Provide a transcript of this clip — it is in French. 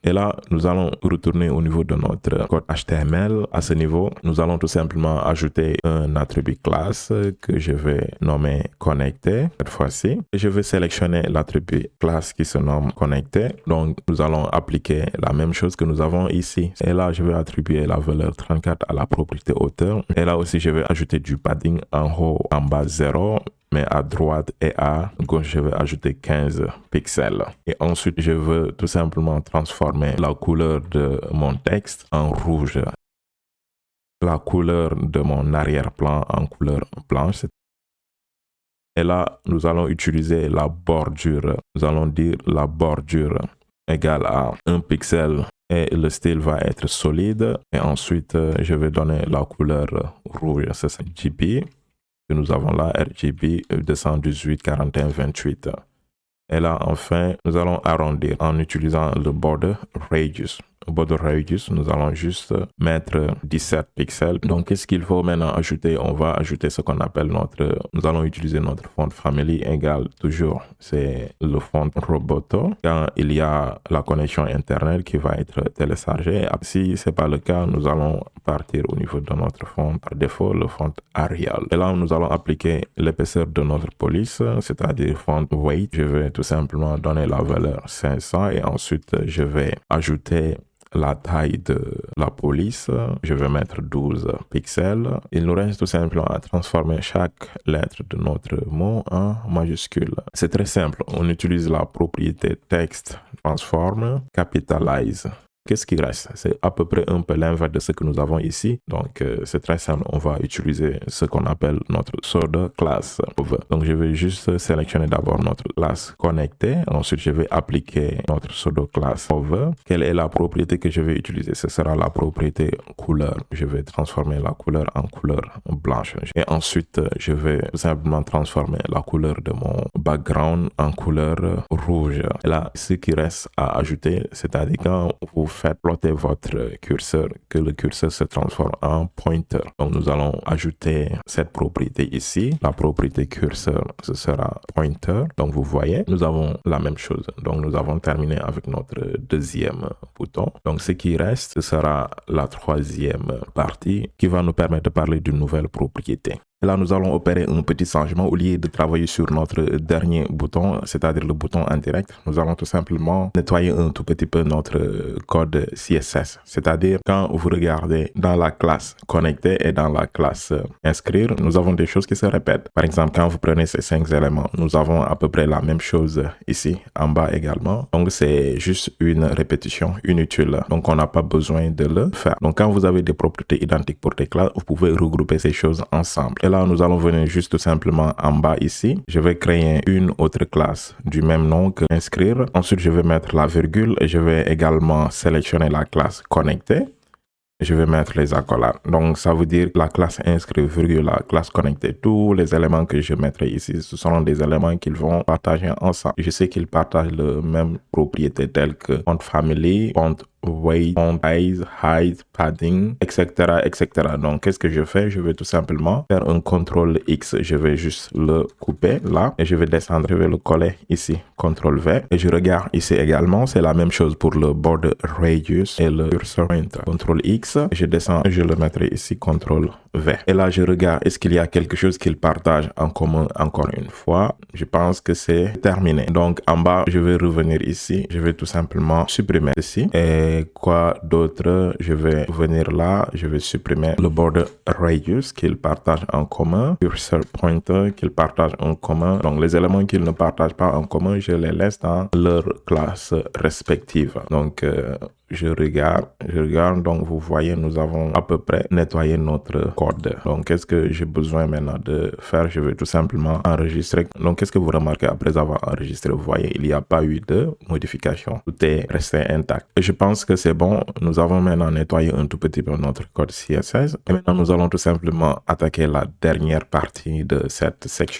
Et là, nous allons retourner au niveau de notre code HTML. À ce niveau, nous allons tout simplement ajouter un attribut classe que je vais nommer connecté cette fois-ci. Et je vais sélectionner l'attribut classe qui se nomme connecté. Donc, nous allons appliquer la même chose que nous avons ici. Et là, je vais attribuer la valeur 34 à la propriété auteur. Et là aussi, je vais ajouter du padding en haut, en bas 0. Mais à droite et à gauche, je vais ajouter 15 pixels. Et ensuite, je veux tout simplement transformer la couleur de mon texte en rouge. La couleur de mon arrière-plan en couleur blanche. Et là, nous allons utiliser la bordure. Nous allons dire la bordure égale à 1 pixel et le style va être solide. Et ensuite, je vais donner la couleur rouge. C'est ça, RGB. Que nous avons là, RGB 218 41 28. Et là, enfin, nous allons arrondir en utilisant le border radius. Au border radius, nous allons juste mettre 17 pixels. Donc, qu'est-ce qu'il faut maintenant ajouter? On va ajouter ce qu'on appelle nous allons utiliser notre font family égale toujours, c'est le font Roboto. Quand il y a la connexion Internet qui va être téléchargée, si ce n'est pas le cas, nous allons partir au niveau de notre font par défaut, le font Arial. Et là, nous allons appliquer l'épaisseur de notre police, c'est-à-dire font weight. Je vais tout simplement donner la valeur 500 et ensuite, je vais ajouter la taille de la police, je vais mettre 12 pixels. Il nous reste tout simplement à transformer chaque lettre de notre mot en majuscule. C'est très simple, on utilise la propriété texte transform, capitalize. Qu'est-ce qui reste? C'est à peu près un peu l'inverse de ce que nous avons ici. Donc, c'est très simple. On va utiliser ce qu'on appelle notre pseudo class. Donc, je vais juste sélectionner d'abord notre classe connectée. Ensuite, je vais appliquer notre pseudo class over. Quelle est la propriété que je vais utiliser? Ce sera la propriété couleur. Je vais transformer la couleur en couleur blanche. Et ensuite, je vais tout simplement transformer la couleur de mon background en couleur rouge. Et là, ce qui reste à ajouter, c'est-à-dire quand vous faites plotter votre curseur, que le curseur se transforme en pointer. Donc, nous allons ajouter cette propriété ici. La propriété curseur, ce sera pointer. Donc, vous voyez, nous avons la même chose. Donc, nous avons terminé avec notre deuxième bouton. Donc, ce qui reste, ce sera la troisième partie qui va nous permettre de parler d'une nouvelle propriété. Et là, nous allons opérer un petit changement. Au lieu de travailler sur notre dernier bouton, c'est-à-dire le bouton en direct, nous allons tout simplement nettoyer un tout petit peu notre code CSS. C'est-à-dire, quand vous regardez dans la classe connecter et dans la classe inscrire, nous avons des choses qui se répètent. Par exemple, quand vous prenez ces 5 éléments, nous avons à peu près la même chose ici, en bas également. Donc, c'est juste une répétition inutile. Donc, on n'a pas besoin de le faire. Donc, quand vous avez des propriétés identiques pour des classes, vous pouvez regrouper ces choses ensemble. Et là, nous allons venir juste tout simplement en bas ici. Je vais créer une autre classe du même nom que inscrire. Ensuite, je vais mettre la virgule et je vais également sélectionner la classe connectée. Je vais mettre les accolades. Donc, ça veut dire la classe inscrire, virgule, la classe connectée. Tous les éléments que je mettrai ici, ce seront des éléments qu'ils vont partager ensemble. Je sais qu'ils partagent le même propriété telles que font family, font weight, font size, height, padding, etc., etc. Donc, qu'est-ce que je fais? Je vais tout simplement faire un CTRL X. Je vais juste le couper là et je vais descendre, je vais le coller ici, CTRL V. Et je regarde ici également, c'est la même chose pour le border radius et le cursor pointer. CTRL X, je descends, je le mettrai ici, CTRL V. Et là, je regarde, est-ce qu'il y a quelque chose qu'ils partagent en commun encore une fois? Je pense que c'est terminé. Donc, en bas, je vais revenir ici. Je vais tout simplement supprimer ceci. Et quoi d'autre? Je vais venir là. Je vais supprimer le border radius qu'ils partagent en commun. Cursor pointer qu'ils partagent en commun. Donc, les éléments qu'ils ne partagent pas en commun, je les laisse dans leur classe respective. Donc, je regarde, donc vous voyez, nous avons à peu près nettoyé notre code. Donc, qu'est-ce que j'ai besoin maintenant de faire? Je vais tout simplement enregistrer. Donc, qu'est-ce que vous remarquez après avoir enregistré? Vous voyez, il n'y a pas eu de modification. Tout est resté intact. Et je pense que c'est bon. Nous avons maintenant nettoyé un tout petit peu notre code CSS. Et maintenant, nous allons tout simplement attaquer la dernière partie de cette section.